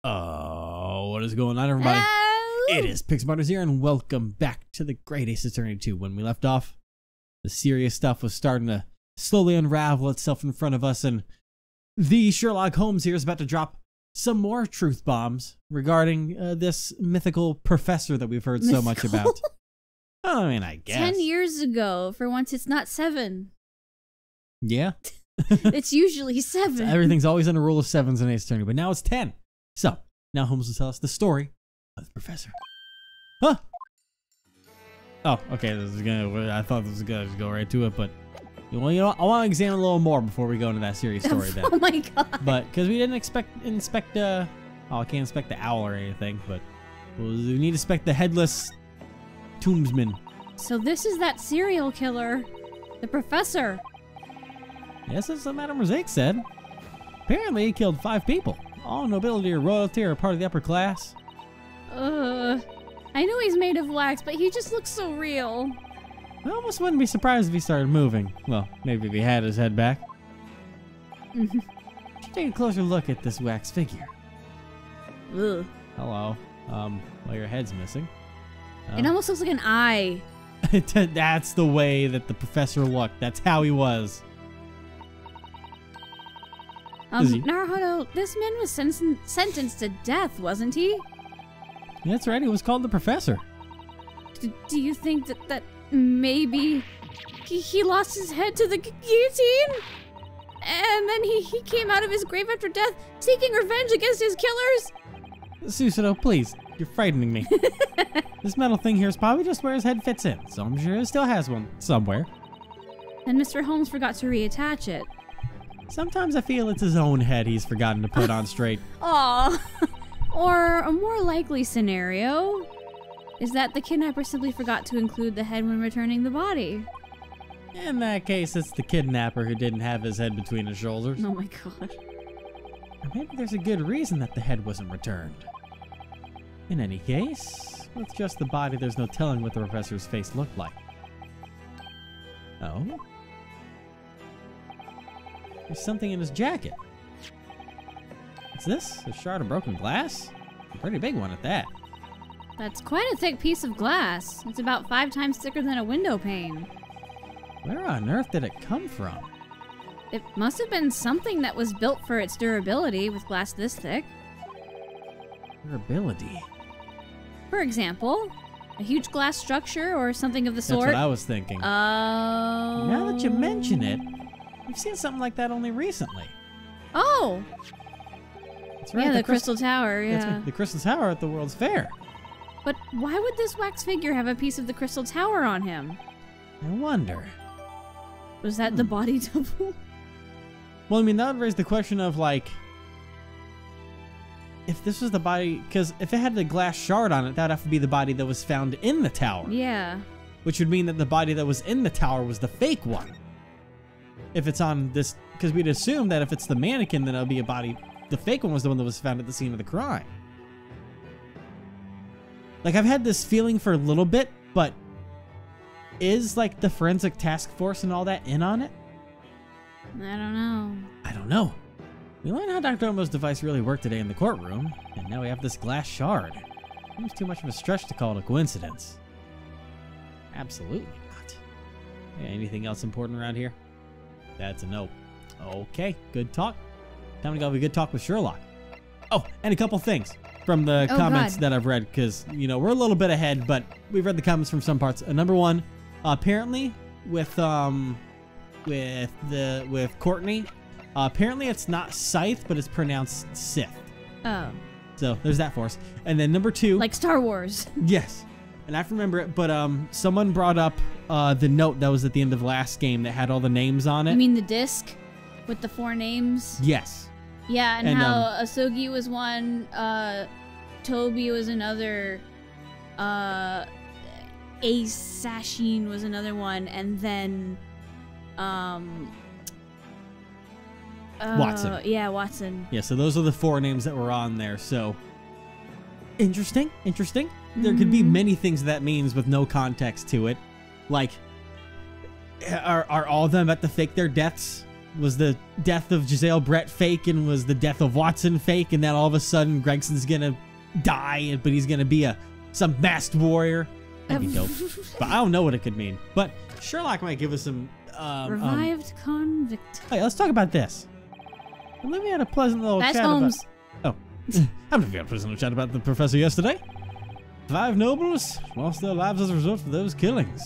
What is going on, everybody? It is Pixmarters here, and welcome back to the Great Ace Attorney 2. When we left off, the serious stuff was starting to slowly unravel itself in front of us, and the Sherlock Holmes here is about to drop some more truth bombs regarding this mythical professor that we've heard so much about. I mean, I guess. 10 years ago. For once, it's not 7. Yeah. It's usually 7. So everything's always on a rule of 7s in Ace Attorney, but now it's 10. So, now Holmes will tell us the story of the professor. Huh? Oh, okay. I thought this was gonna go right to it, but well, you know, I want to examine a little more before we go into that serious story. Then. Oh my god! But because we didn't inspect I can't inspect the owl or anything, but we need to inspect the headless tombsman. So this is that serial killer, the professor. Yes, that's what Madame Mosaic said. Apparently, he killed 5 people. All nobility or royalty or part of the upper class. I know he's made of wax, but he just looks so real. I almost wouldn't be surprised if he started moving. Well, maybe if he had his head back. Should take a closer look at this wax figure. Ugh. Hello. Well, your head's missing. It almost looks like an eye. That's the way that the professor looked. That's how he was. Naruhodo, this man was sentenced to death, wasn't he? That's right, he was called the professor. Do you think that maybe he lost his head to the guillotine? And then he came out of his grave after death, seeking revenge against his killers? Susanoo, please, you're frightening me. This metal thing here is probably just where his head fits in, so I'm sure it still has one somewhere. And Mr. Holmes forgot to reattach it. Sometimes I feel it's his own head he's forgotten to put on straight. Aw. Or a more likely scenario is that the kidnapper simply forgot to include the head when returning the body. In that case, it's the kidnapper who didn't have his head between his shoulders. Oh my god. Or maybe there's a good reason that the head wasn't returned. In any case, with just the body, there's no telling what the professor's face looked like. Oh? There's something in his jacket. What's this? A shard of broken glass? A pretty big one at that. That's quite a thick piece of glass. It's about 5 times thicker than a window pane. Where on earth did it come from? It must have been something that was built for its durability with glass this thick. Durability? For example, a huge glass structure or something of the sort. That's what I was thinking. Oh. Now that you mention it, I've seen something like that only recently. Oh! That's right, Yeah, the Crystal Tower, yeah. That's right, the Crystal Tower at the World's Fair. But why would this wax figure have a piece of the Crystal Tower on him? I wonder. Was that the body double? Well, I mean, that would raise the question of, like, if this was the body, because if it had the glass shard on it, that would have to be the body that was found in the tower. Yeah. Which would mean that the body that was in the tower was the fake one. If it's on this, because we'd assume that if it's the mannequin, then it'll be a body. The fake one was the one that was found at the scene of the crime. Like, I've had this feeling for a little bit, but is, like, the forensic task force and all that in on it? I don't know. I don't know. We learned how Dr. Omo's device really worked today in the courtroom, and now we have this glass shard. Seems too much of a stretch to call it a coincidence. Absolutely not. Yeah, anything else important around here? That's a no. Okay, good talk. Time to go have a good talk with Sherlock. Oh, and a couple things from the comments that I've read, because, you know, we're a little bit ahead, but we've read the comments from some parts. Number one, apparently with Courtney, apparently it's not Scythe, but it's pronounced Sith. Oh. So there's that for us. And then number 2, like Star Wars. Yes. And I have to remember it, but someone brought up the note that was at the end of last game that had all the names on it. You mean the disc with the 4 names? Yes. Yeah, and how Asogi was one, Toby was another, Ace Sashin was another one, and then Watson. Yeah, Watson. Yeah, so those are the 4 names that were on there. So interesting. There could be many things that means with no context to it. Like, are all of them about to fake their deaths was the death of Giselle Brett fake, and was the death of Watson fake, and then all of a sudden Gregson's gonna die, but he's gonna be some masked warrior. That'd be dope. But I don't know what it could mean. But Sherlock might give us some Revived convict. Hey, let's talk about this. Olivia had a pleasant little That's chat Holmes. about. Oh, Olivia had a pleasant little chat about the professor yesterday. 5 nobles lost their lives as a result of those killings.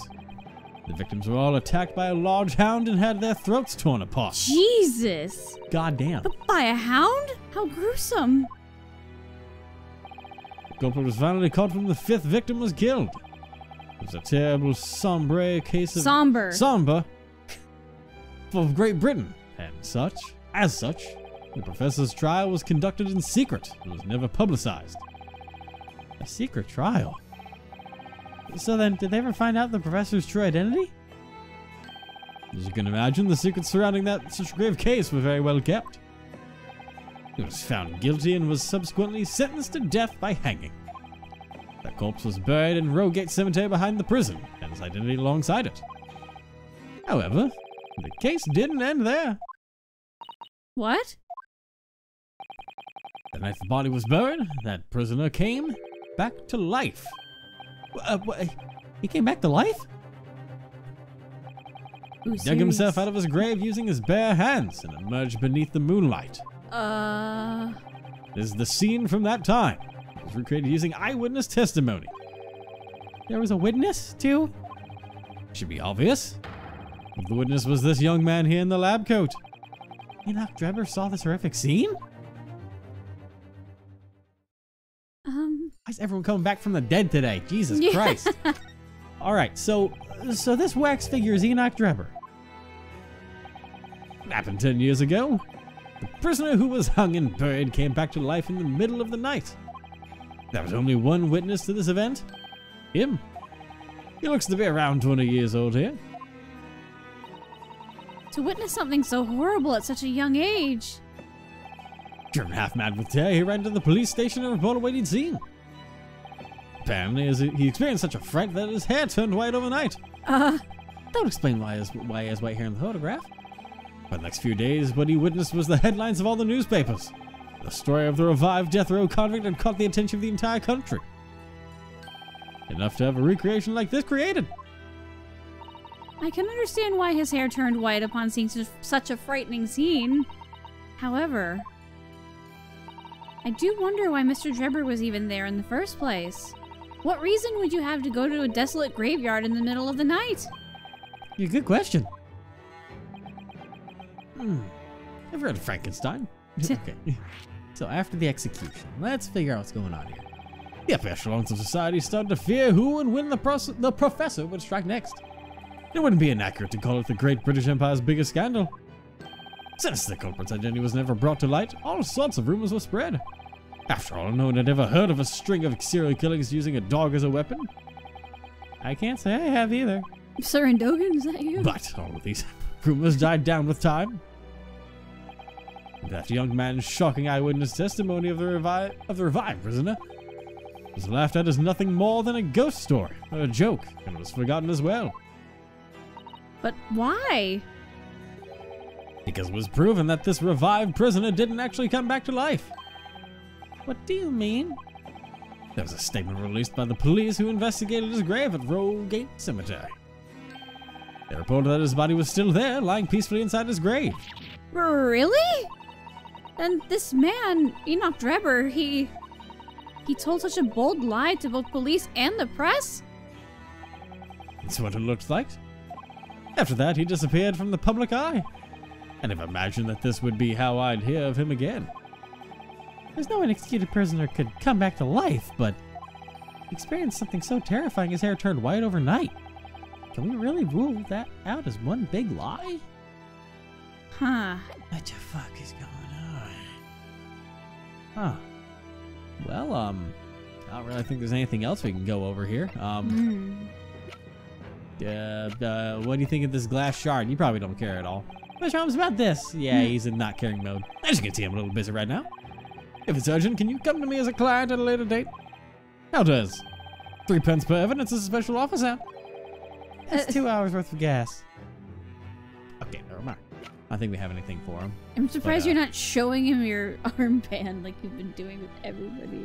The victims were all attacked by a large hound and had their throats torn apart. Jesus. Goddamn. But by a hound? How gruesome. The culprit was finally caught when the 5th victim was killed. It was a terrible, sombre case of... Somber. For Great Britain. And as such, the professor's trial was conducted in secret and was never publicized. A secret trial? So then, did they ever find out the professor's true identity? As you can imagine, the secrets surrounding such a grave case were very well kept. He was found guilty and was subsequently sentenced to death by hanging. The corpse was buried in Rogate Cemetery behind the prison, and his identity alongside it. However, the case didn't end there. What? The night the body was buried, that prisoner came back to life. He came back to life? Ooh, Dug himself out of his grave using his bare hands and emerged beneath the moonlight. This is the scene from that time. It was recreated using eyewitness testimony. There was a witness, too? Should be obvious. The witness was this young man here in the lab coat. Enoch Drebber saw this horrific scene? Why is everyone coming back from the dead today? Jesus Christ. Alright, so this wax figure is Enoch Drebber. It happened 10 years ago. The prisoner who was hung and buried came back to life in the middle of the night. There was only one witness to this event. Him. He looks to be around 20 years old here. To witness something so horrible at such a young age. Driven half mad with terror, he ran to the police station and reported what he'd seen. Apparently, he experienced such a fright that his hair turned white overnight. That would explain why he has white hair in the photograph. For the next few days, what he witnessed was the headlines of all the newspapers. The story of the revived death row convict had caught the attention of the entire country. Enough to have a recreation like this created. I can understand why his hair turned white upon seeing such a frightening scene. However, I do wonder why Mr. Drebber was even there in the first place. What reason would you have to go to a desolate graveyard in the middle of the night? Yeah, good question. Ever heard of Frankenstein? Okay. So after the execution, let's figure out what's going on here. The upper echelons of society started to fear who and when the professor would strike next. It wouldn't be inaccurate to call it the Great British Empire's biggest scandal. Since the culprit's identity was never brought to light, all sorts of rumors were spread. After all, no one had ever heard of a string of serial killings using a dog as a weapon. I can't say I have either. Sir Indogan, is that you? But all of these rumors died down with time. That young man's shocking eyewitness testimony of the revived prisoner was laughed at as nothing more than a ghost story, or a joke, and was forgotten as well. But why? Because it was proven that this revived prisoner didn't actually come back to life. What do you mean? There was a statement released by the police who investigated his grave at Rogate Cemetery. They reported that his body was still there, lying peacefully inside his grave. Really? Then this man, Enoch Drebber, he told such a bold lie to both police and the press? That's what it looked like. After that, he disappeared from the public eye. I never imagined that this would be how I'd hear of him again. There's no unexecuted prisoner could come back to life, but experienced something so terrifying his hair turned white overnight. Can we really rule that out as one big lie? Huh. What the fuck is going on? Huh. Well, I don't really think there's anything else we can go over here. What do you think of this glass shard? You probably don't care at all. What's wrong about this? Yeah, he's in not caring mode. As you can see, I'm a little busy right now. If it's urgent, can you come to me as a client at a later date? How does? 3 pence per evidence is a special office app. That's 2 hours worth of gas. Okay, never mind. I think we have anything for him. I'm surprised you're not showing him your armband like you've been doing with everybody.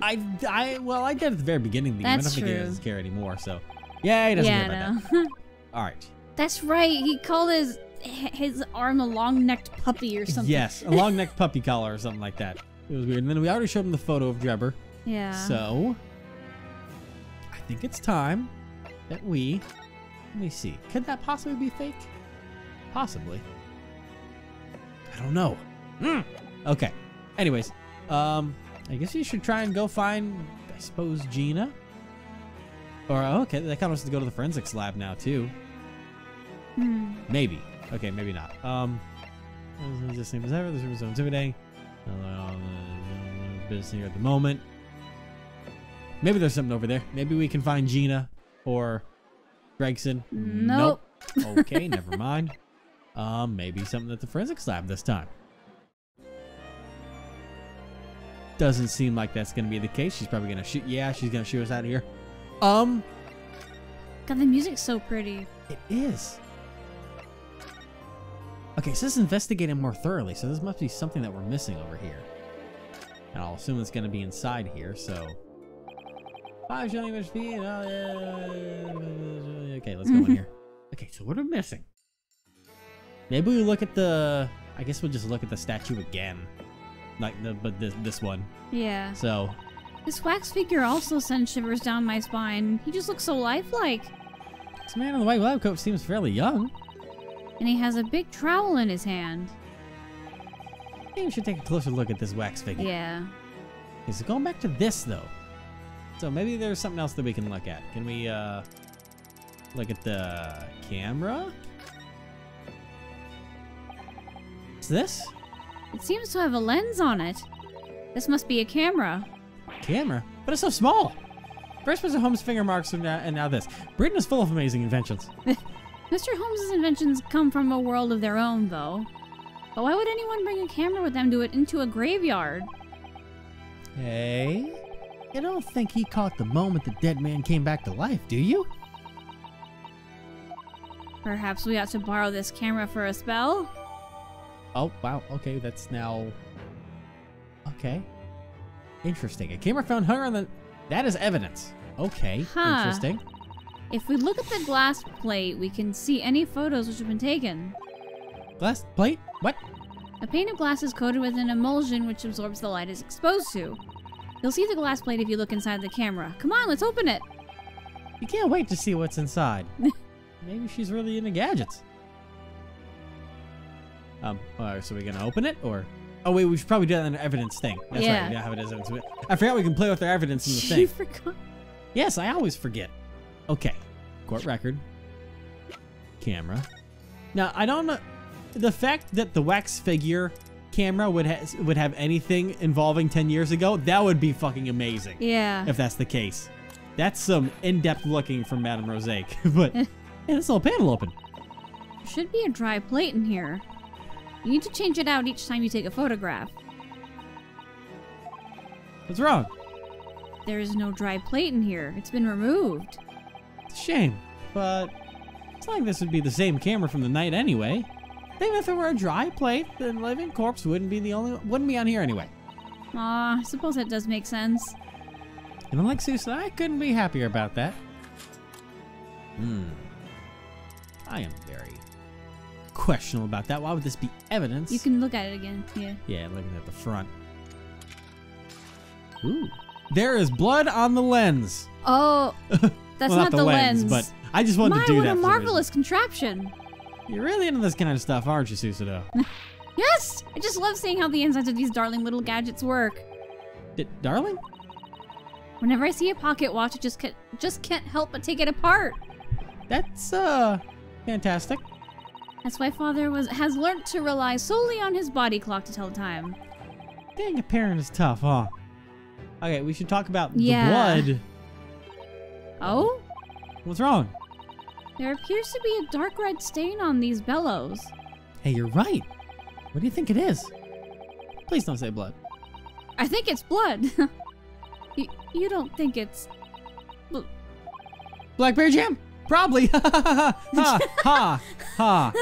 Well, I did at the very beginning of the game. That's I don't think he true. doesn't care anymore, so. Yeah, he doesn't care about that. All right. That's right. He called his arm a long-necked puppy or something. Yes, a long-necked puppy collar or something like that. It was weird. And then we already showed him the photo of Drebber. Yeah. So, I think it's time that we... Let me see. Could that possibly be fake? Possibly. I don't know. Okay. Anyways, I guess you should try and go find, I suppose, Gina. Or, okay, they kind of to go to the forensics lab now, too. Maybe. Okay, maybe not. The same as ever. This room is so intimidating. Business here at the moment. Maybe there's something over there. Maybe we can find Gina or Gregson. Nope. Okay, never mind. Maybe something at the forensics lab this time. Doesn't seem like that's gonna be the case. She's probably gonna shoot. Yeah, she's gonna shoot us out of here. God, the music's so pretty. It is. Okay, so this is investigating more thoroughly, so this must be something that we're missing over here. And I'll assume it's gonna be inside here, so. 5 showing image feed. Okay, let's go in here. Okay, so what are we missing? Maybe we look at the. I guess we'll just look at the statue again, like this one. Yeah. So. This wax figure also sends shivers down my spine. He just looks so lifelike. This man in the white lab coat seems fairly young. And he has a big trowel in his hand. I think we should take a closer look at this wax figure. Yeah. Okay, so going back to this though. So maybe there's something else that we can look at. Can we look at the camera? What's this? It seems to have a lens on it. This must be a camera. Camera? But it's so small! First was Holmes' finger marks and now this. Britain is full of amazing inventions. Mr. Holmes' inventions come from a world of their own, though. But why would anyone bring a camera with them into a graveyard? Hey? You don't think he caught the moment the dead man came back to life, do you? Perhaps we ought to borrow this camera for a spell? Oh, wow. Okay, that's now... Okay. Interesting. A camera found hung on the... That is evidence. Okay, interesting. If we look at the glass plate, we can see any photos which have been taken. Glass plate? What? A pane of glass is coated with an emulsion which absorbs the light it's exposed to. You'll see the glass plate if you look inside the camera. Come on, let's open it! You can't wait to see what's inside. Maybe she's really into gadgets. So we're gonna open it, or... Oh wait, we should probably do that in an evidence thing. That's Yeah. right, we have it as evidence. I forgot we can play with our evidence in the You thing. forgot. Yes, I always forget. Okay. Court record. Camera. Now, I don't know... The fact that the wax figure camera would have anything involving 10 years ago, that would be fucking amazing. Yeah. If that's the case. That's some in-depth looking from Madame Rosé. But, yeah, this little panel open. There should be a dry plate in here. You need to change it out each time you take a photograph. What's wrong? There is no dry plate in here. It's been removed. It's a shame, but it's not like this would be the same camera from the night anyway. Even if it were a dry plate, the living corpse wouldn't be on here anyway. Aw, I suppose that does make sense. And unlike Susan, I couldn't be happier about that. I am very questionable about that. Why would this be evidence? You can look at it again. Yeah. Yeah, looking at the front. Ooh. There is blood on the lens. Oh, that's well, not the lens. But I just wanted to do what that. a for marvelous contraption. You're really into this kind of stuff, aren't you, Susudo? Yes! I just love seeing how the insides of these darling little gadgets work. Darling? Whenever I see a pocket watch, I just can't help but take it apart. That's, fantastic. That's why Father has learnt to rely solely on his body clock to tell time. Being a parent is tough, huh? Okay, we should talk about the Yeah. blood. Oh? What's wrong? There appears to be a dark red stain on these bellows. Hey, you're right. What do you think it is? Please don't say blood. I think it's blood. You don't think it's... Blackberry jam? Probably. Ha ha ha ha.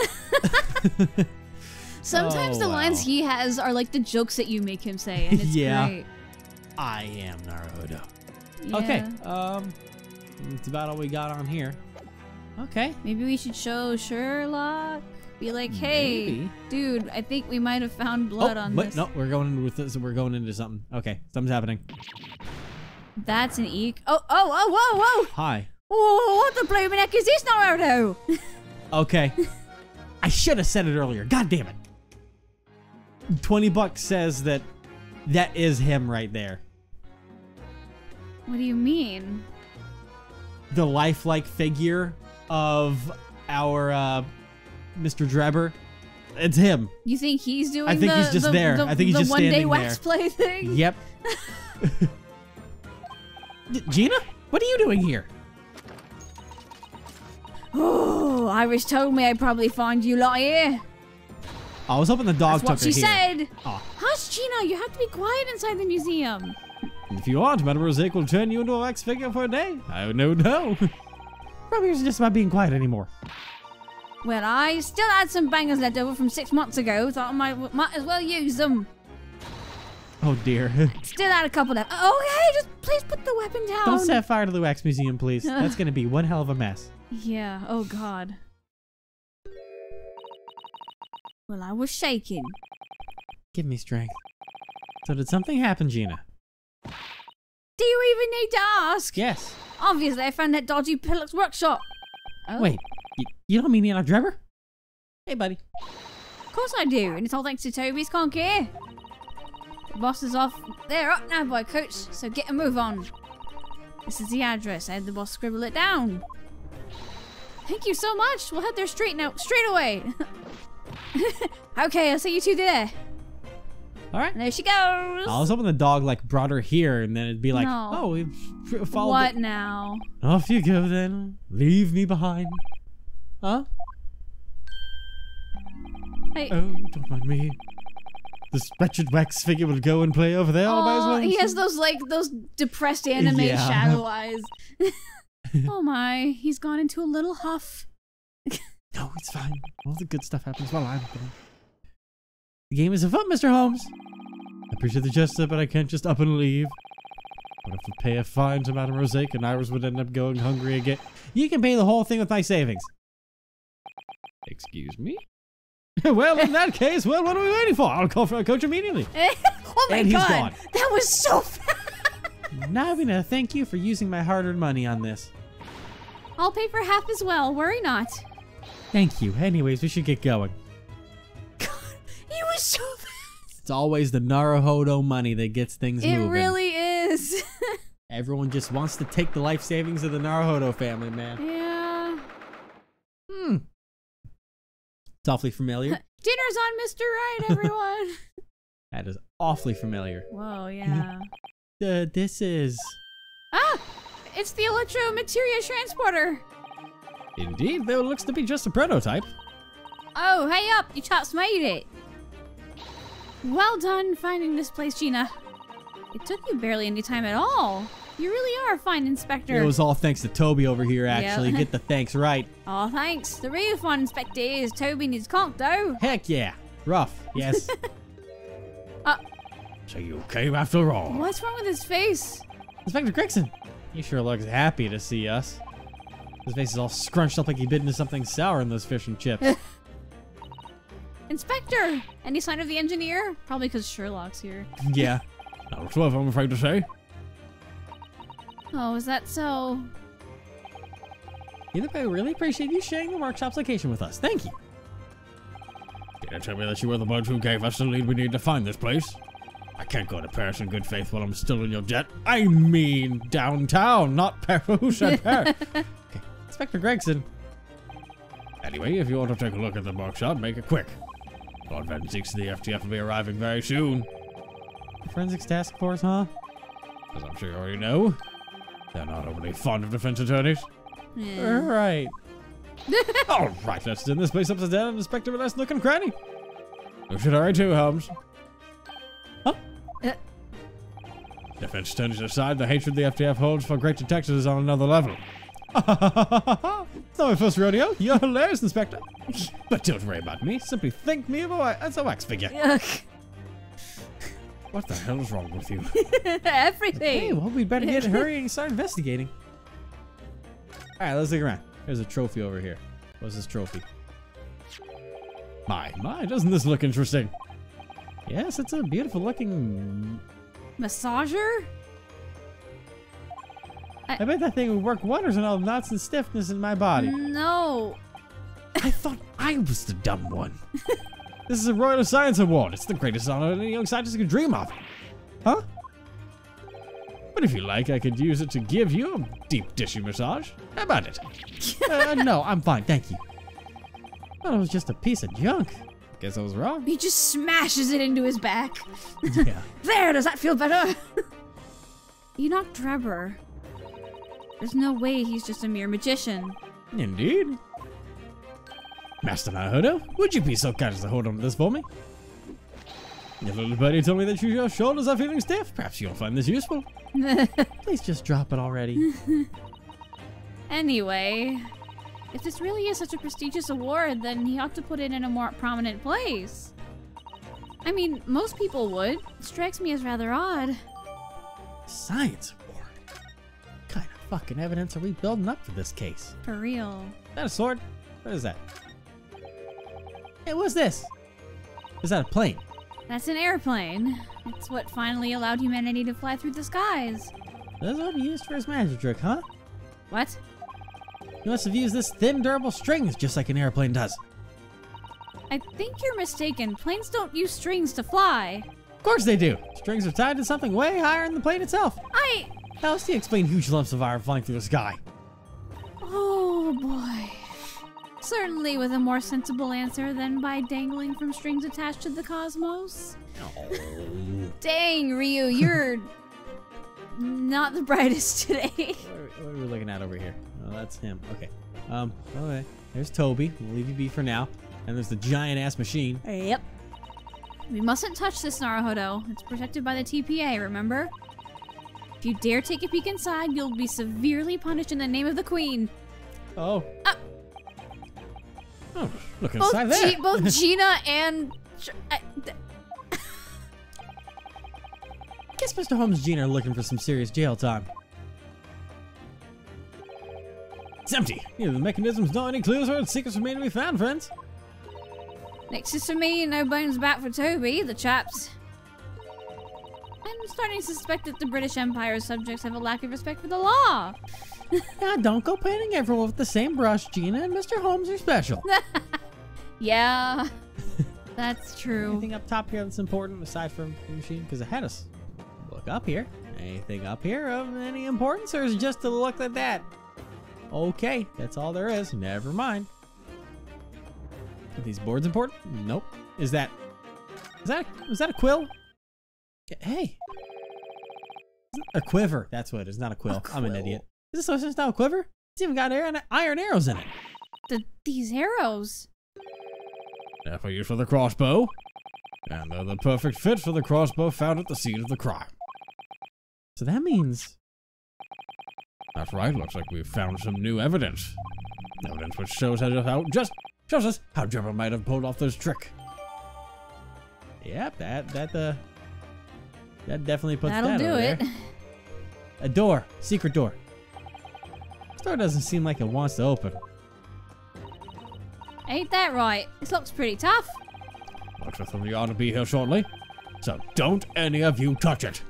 Sometimes the lines he has are like the jokes that you make him say, and it's great. I am Naruhodo. Yeah. Okay, that's about all we got on here. Okay. Maybe we should show Sherlock. Be like, hey, Maybe. dude, I think we might have found blood on this. No, we're going with this. We're going into something. Okay, something's happening. That's an eek. Whoa. Hi. Oh, what the blooming heck is this, Naruto? Okay. I should have said it earlier. God damn it. $20 says that is him right there. What do you mean? The lifelike figure of our Mr. Drebber. It's him. You think he's doing I think he's just there. I think he's just standing there. The one-day wax play thing? Yep. Gina? What are you doing here? Oh, Iris told me I'd probably find you lot here. I was hoping the dog That's what took her she here. said. Oh. Hush, Gina. You have to be quiet inside the museum. If you want, Madame Rosique will turn you into a wax figure for a day. I no. Probably isn't just about being quiet anymore. Well, I still had some bangers left over from 6 months ago. Thought I might as well use them. Oh dear. Still had a couple left. Okay, just please put the weapon down. Don't set fire to the wax museum, please. That's gonna be one hell of a mess. Yeah, oh god. Well, I was shaking. Give me strength. So did something happen, Gina? Do you even need to ask? Yes. Obviously, I found that dodgy Pillock's workshop. Oh. Wait, you don't mean Anna Drebber? Hey, buddy. Of course I do, and it's all thanks to Toby's conch here. The boss is off. They're up now, boy coach, so get a move on. This is the address. I had the boss scribble it down. Thank you so much. We'll head there straight away. Okay, I'll see you two there. All right. And there she goes. I was hoping the dog like brought her here, and then it'd be like, No. oh, we followed. What now? Off you go then. Leave me behind. Huh? Hey. Oh, don't mind me. This wretched wax figure will go and play over there all by his Oh, own. he has those depressed anime Yeah. shadow eyes. Oh my, he's gone into a little huff. No, it's fine. All the good stuff happens while I'm gone. The game is afoot, Mr. Holmes. I appreciate the gesture, but I can't just up and leave. I'd have to pay a fine to Madame Rosique, and Iris would end up going hungry again. You can pay the whole thing with my savings. Excuse me? Well, in that case, well, what are we waiting for? I'll call for a coach immediately. Oh my And he's god, gone. that was so fast. Now I'm gonna thank you for using my hard-earned money on this. I'll pay for half as well, worry not. Thank you. Anyways, we should get going. God, he was so fast. It's always the Naruhodo money that gets things moving. It really is. Everyone just wants to take the life savings of the Naruhodo family, man. Yeah. It's awfully familiar. Dinner's on Mr. Right, everyone. That is awfully familiar. Whoa, yeah. This is... Ah! It's the Electro Materia Transporter. Indeed, though it looks to be just a prototype. Oh, hey up, you chaps made it. Well done finding this place, Gina. It took you barely any time at all. You really are a fine inspector. It was all thanks to Toby over here, actually. Yep. Get the thanks right. Aw, thanks. The real fun inspector is Toby needs conch, though. Heck yeah. Rough, yes. So you came after all. What's wrong with his face? Inspector Gregson, he sure looks happy to see us. His face is all scrunched up like he bit into something sour in those fish and chips. Inspector! Any sign of the engineer? Probably because Sherlock's here. Yeah. Not worth, I'm afraid to say. Oh, is that so? Either way, I really appreciate you sharing the workshop's location with us. Thank you. Did I tell me that you were the ones who gave us the lead we need to find this place? I can't go to Paris in good faith while I'm still in your jet. I mean downtown, not Paris. Who said Paris? Okay, Inspector Gregson. Anyway, if you want to take a look at the workshop, make it quick. Lord Van Zeeks of the FTF will be arriving very soon. Forensics Task Force, huh? As I'm sure you already know, they're not overly fond of defense attorneys. Yeah. Alright. Alright, let's turn this place upside down and inspect every last nook and cranny. You should hurry too, Holmes. Huh? Defense attorneys aside, the hatred the FTF holds for great detectives is on another level. It's not my first rodeo. You're hilarious, Inspector. But don't worry about me. Simply think me as a wax figure. Yuck. What the hell is wrong with you? Everything. Hey, well, we'd better get in a hurry and start investigating. All right, let's look around. There's a trophy over here. What's this trophy? My, doesn't this look interesting? Yes, it's a beautiful looking... Massager? I bet that thing would work wonders on all the knots and stiffness in my body. No. I thought I was the dumb one. This is a Royal Science Award. It's the greatest honor any young scientist could dream of. Huh? But if you like, I could use it to give you a deep dishy massage. How about it? No, I'm fine, thank you. Thought it was just a piece of junk. Guess I was wrong. He just smashes it into his back. Yeah. There, does that feel better? You knocked Trevor. There's no way he's just a mere magician. Indeed. Master Naruto, would you be so kind as to hold on to this for me? Your little buddy told me that your shoulders are feeling stiff. Perhaps you'll find this useful. Please just drop it already. Anyway, if this really is such a prestigious award, then he ought to put it in a more prominent place. I mean, most people would. It strikes me as rather odd. Science award? What kind of fucking evidence are we building up for this case? For real. Is that a sword? What is that? Hey, what's this? Is that a plane? That's an airplane. It's what finally allowed humanity to fly through the skies. That's what he used for his magic trick, huh? What? He must have used this thin, durable strings just like an airplane does. I think you're mistaken. Planes don't use strings to fly. Of course they do. Strings are tied to something way higher than the plane itself. How else do you explain huge lumps of iron flying through the sky? Oh boy. Certainly with a more sensible answer than by dangling from strings attached to the cosmos. Oh. Dang, Ryu, you're not the brightest today. What are we looking at over here? Oh, that's him. Okay. Okay. There's Toby. We'll leave you be for now. And there's the giant-ass machine. Yep. We mustn't touch this, Naruhodo. It's protected by the TPA, remember? If you dare take a peek inside, you'll be severely punished in the name of the Queen. Oh. Oh, look inside there. Both Gina and... I guess Mr. Holmes and Gina are looking for some serious jail time. It's empty. Neither the mechanisms nor any clues or secrets remain to be found, friends. Next for me, no bones back for Toby, the chaps. I'm starting to suspect that the British Empire's subjects have a lack of respect for the law. Now, don't go painting everyone with the same brush. Gina and Mr. Holmes are special. Yeah, that's true. Anything up top here that's important aside from the machine? Because it had us look up here. Anything up here of any importance, or is it just to look at that? Okay, that's all there is. Never mind. Are these boards important? Nope. Is that a quill? Hey. A quiver. That's what it is, not a quill. I'm an idiot. Is this just now a quiver? It's even got iron arrows in it. These arrows. They're for use for the crossbow. And they're the perfect fit for the crossbow found at the scene of the crime. So that means... That's right, looks like we've found some new evidence. Evidence which shows us how Trevor might have pulled off this trick. Yep, that definitely puts That'll that do over it. there. A door, secret door. This door doesn't seem like it wants to open. Ain't that right? This looks pretty tough. Looks like somebody ought to be here shortly, so don't any of you touch it.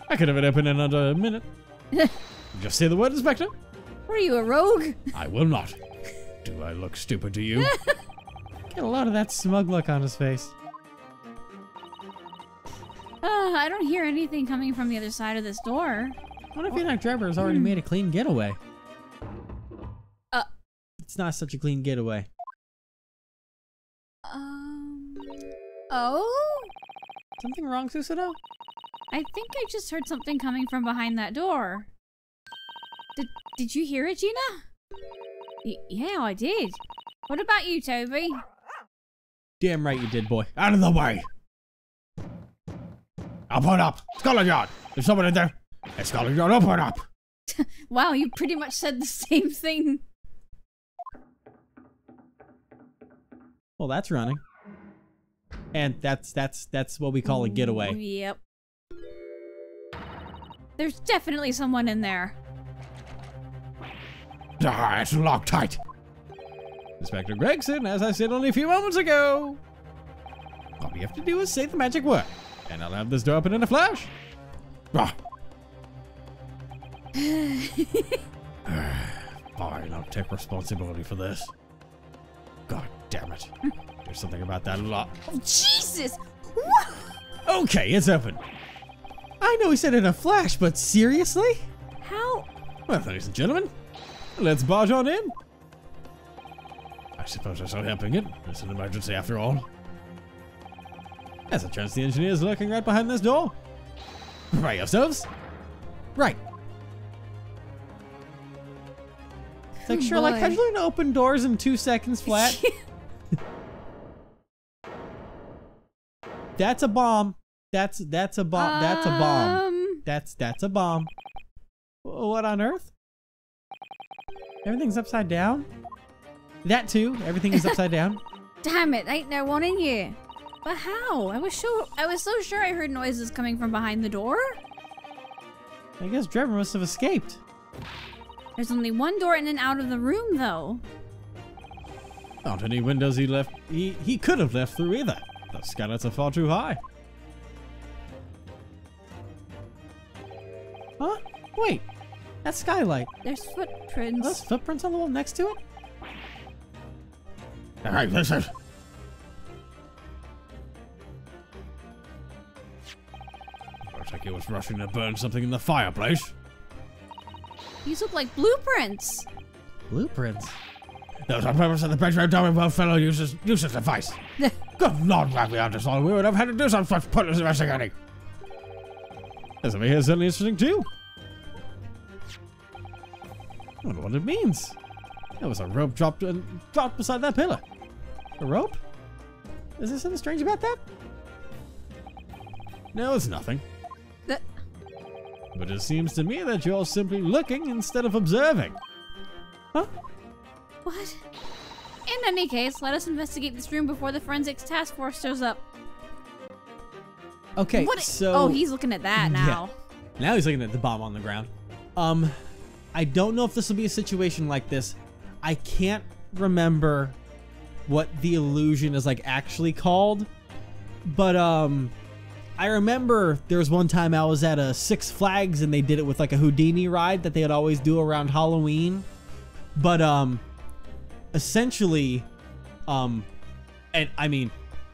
I could have it open in under a minute. Just say the word, Inspector. What are you, a rogue? I will not. Do I look stupid to you? Get a lot of that smug look on his face. I don't hear anything coming from the other side of this door. What if your driver has already made a clean getaway? It's not such a clean getaway. Oh? Something wrong, Susanoo? I think I just heard something coming from behind that door. Did you hear it, Gina? Yeah, I did. What about you, Toby? Damn right you did, boy. Out of the way! Open up! Scotland Yard! There's someone in there! It's Scotland Yard, open up! Wow, you pretty much said the same thing. Well, that's running. And that's what we call a getaway. Yep. There's definitely someone in there. Ah, it's locked tight. Inspector Gregson, as I said only a few moments ago. All you have to do is say the magic word, and I'll have this door open in a flash. Ah. Fine, I'll take responsibility for this. God damn it. There's something about that lock. Oh, Jesus! What? Okay, it's open. I know he said in a flash, but seriously? How? Well, ladies and gentlemen, let's barge on in. I suppose that's not helping it. It's an emergency after all. As a chance, the engineer is lurking right behind this door. Prepare yourselves. Right. It's like, sure, like, how'd you learn to open doors in 2 seconds flat? That's a bomb. That's a bomb. That's a bomb. That's a bomb. What on earth? Everything's upside down? That too. Everything is upside down. Damn it, ain't no one in here. But how? I was so sure I heard noises coming from behind the door. I guess Trevor must have escaped. There's only one door in and out of the room, though. Not any windows he left. He could have left through either. The skylights are far too high. Huh? Wait. That skylight. There's footprints. Are those footprints on the wall next to it? Alright, listen. Looks like he was rushing to burn something in the fireplace. These look like blueprints. Blueprints? Those are purpose of the bedroom dummy well fellow useless device. Good Lord, Bradley, I just thought we would have had to do some such pointless investigating. This over here is certainly interesting too. I wonder what it means. There was a rope dropped beside that pillar. A rope? Is there something strange about that? No, it's nothing. But it seems to me that you're simply looking instead of observing. Huh? What? In any case, let us investigate this room before the forensics task force shows up. Okay, so... Oh, he's looking at that now. Yeah. Now he's looking at the bomb on the ground. I don't know if this will be a situation like this. I can't remember what the illusion is like actually called. But, I remember there was one time I was at a Six Flags and they did it with like a Houdini ride that they would always do around Halloween. But, essentially, and I mean,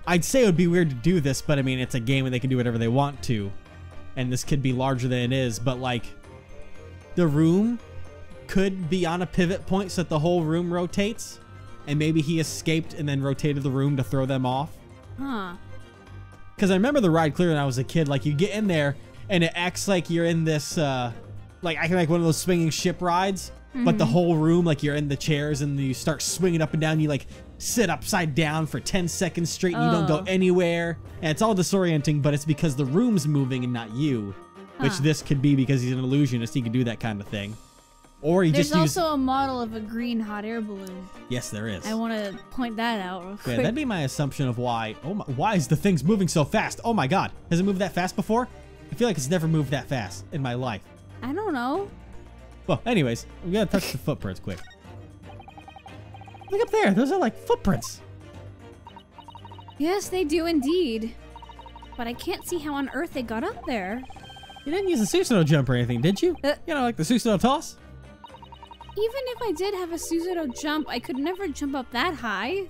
I'd say it would be weird to do this, but I mean, it's a game and they can do whatever they want to. And this could be larger than it is, but like, the room could be on a pivot point so that the whole room rotates. And maybe he escaped and then rotated the room to throw them off. Huh. Because I remember the ride clearly when I was a kid. Like, you get in there and it acts like you're in this, like one of those swinging ship rides. Mm-hmm. But the whole room, like you're in the chairs and you start swinging up and down. You like sit upside down for 10 seconds straight and you don't go anywhere. And it's all disorienting, but it's because the room's moving and not you. Huh. Which this could be because he's an illusionist. He can do that kind of thing. Or he just There's also a model of a green hot air balloon. Yes, there is. I want to point that out real quick. Yeah, that'd be my assumption of why. Oh my, why is the thing's moving so fast? Oh my god. Has it moved that fast before? I feel like it's never moved that fast in my life. I don't know. Well, anyways, we gotta touch the footprints quick. Look up there. Those are like footprints. Yes, they do indeed. But I can't see how on earth they got up there. You didn't use a Susanoo jump or anything, did you? You know, like the Susanoo toss? Even if I did have a Susanoo jump, I could never jump up that high.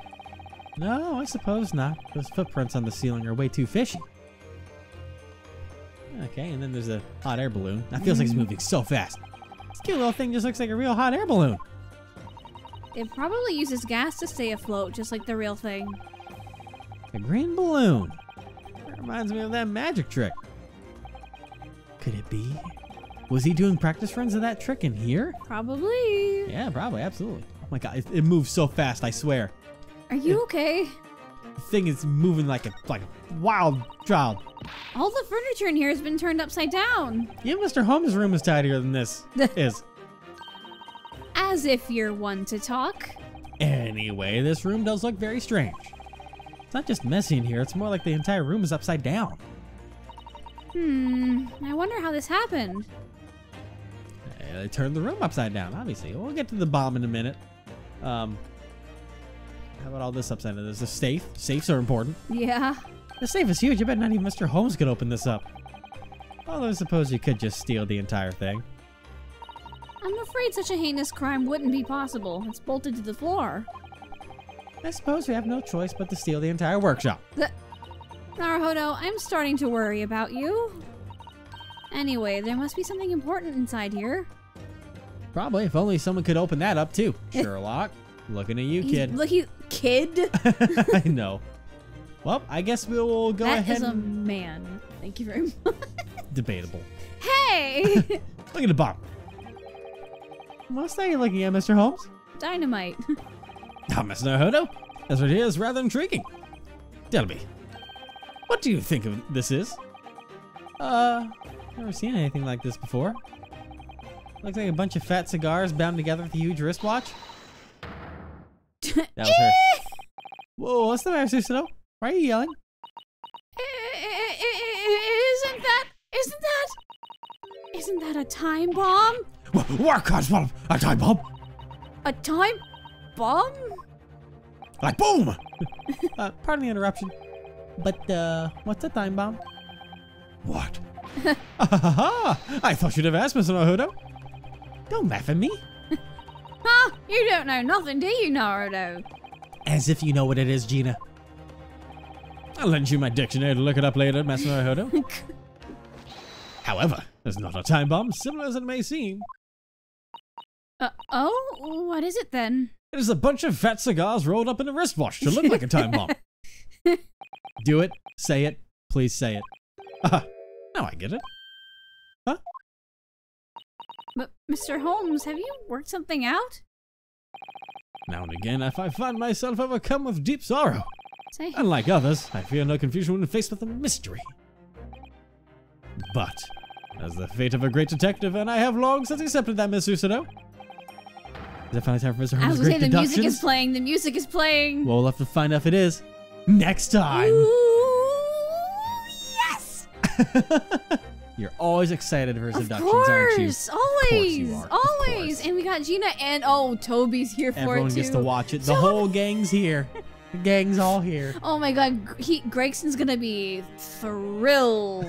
No, I suppose not. Those footprints on the ceiling are way too fishy. Okay, and then there's a hot air balloon. That feels like it's moving so fast. This cute little thing just looks like a real hot air balloon. It probably uses gas to stay afloat, just like the real thing. A green balloon. That reminds me of that magic trick. Could it be? Was he doing practice runs of that trick in here? Probably. Yeah, probably, absolutely. Oh my god, it moves so fast, I swear. Are you okay? The thing is moving like a wild child. All the furniture in here has been turned upside down. Even Mr. Holmes' room is tidier than this is. As if you're one to talk. Anyway, this room does look very strange. It's not just messy in here, it's more like the entire room is upside down. I wonder how this happened. They turned the room upside down, obviously. We'll get to the bomb in a minute. How about all this upside down? There's a safe. Safes are important. Yeah. The safe is huge. I bet not even Mr. Holmes could open this up. Although I suppose you could just steal the entire thing. I'm afraid such a heinous crime wouldn't be possible. It's bolted to the floor. I suppose we have no choice but to steal the entire workshop. Naruhodo, I'm starting to worry about you. Anyway, there must be something important inside here. Probably, if only someone could open that up too. Sherlock, looking at you, kid. Kid? I know. Well, I guess we'll go ahead. That is a man. Thank you very much. Debatable. Hey! Look at the bomb. What's that you're looking at, Mr. Holmes? Dynamite. Ah, Miss Naruhodo. That's what it is. Rather intriguing. Tell me, what do you think of this is? Never seen anything like this before. Looks like a bunch of fat cigars bound together with a huge wristwatch. That was her. Whoa, what's the matter, Susanoo? Why are you yelling? Isn't that a time bomb? What kind of a time bomb? A time bomb? Like boom! Pardon the interruption. But, what's a time bomb? What? I thought you'd have asked, Mr. Naruhodo. Don't laugh at me. Huh? You don't know nothing, do you, Naruto? As if you know what it is, Gina. I'll lend you my dictionary to look it up later, Mr. Naruhodo. However, it's not a time bomb, similar as it may seem. Oh? What is it then? It is a bunch of fat cigars rolled up in a wristwatch to look like a time bomb. Do it. Say it. Please say it. Now I get it. Huh? But, Mr. Holmes, have you worked something out? Now and again, if I find myself overcome with deep sorrow. Say. Unlike others, I fear no confusion when faced with a mystery. But, as the fate of a great detective, and I have long since accepted that, Miss Susanoo. Is it finally time for Mr. Holmes' great deductions? The music is playing. The music is playing. Well, we'll have to find out if it is next time. Ooh, yes! You're always excited for his Of deductions, aren't you? course, always, you are, of always. course. And we got Gina and Toby's here for Everyone it too. gets to watch it. The whole gang's here. The gang's all here. Oh my God, Gregson's gonna be thrilled.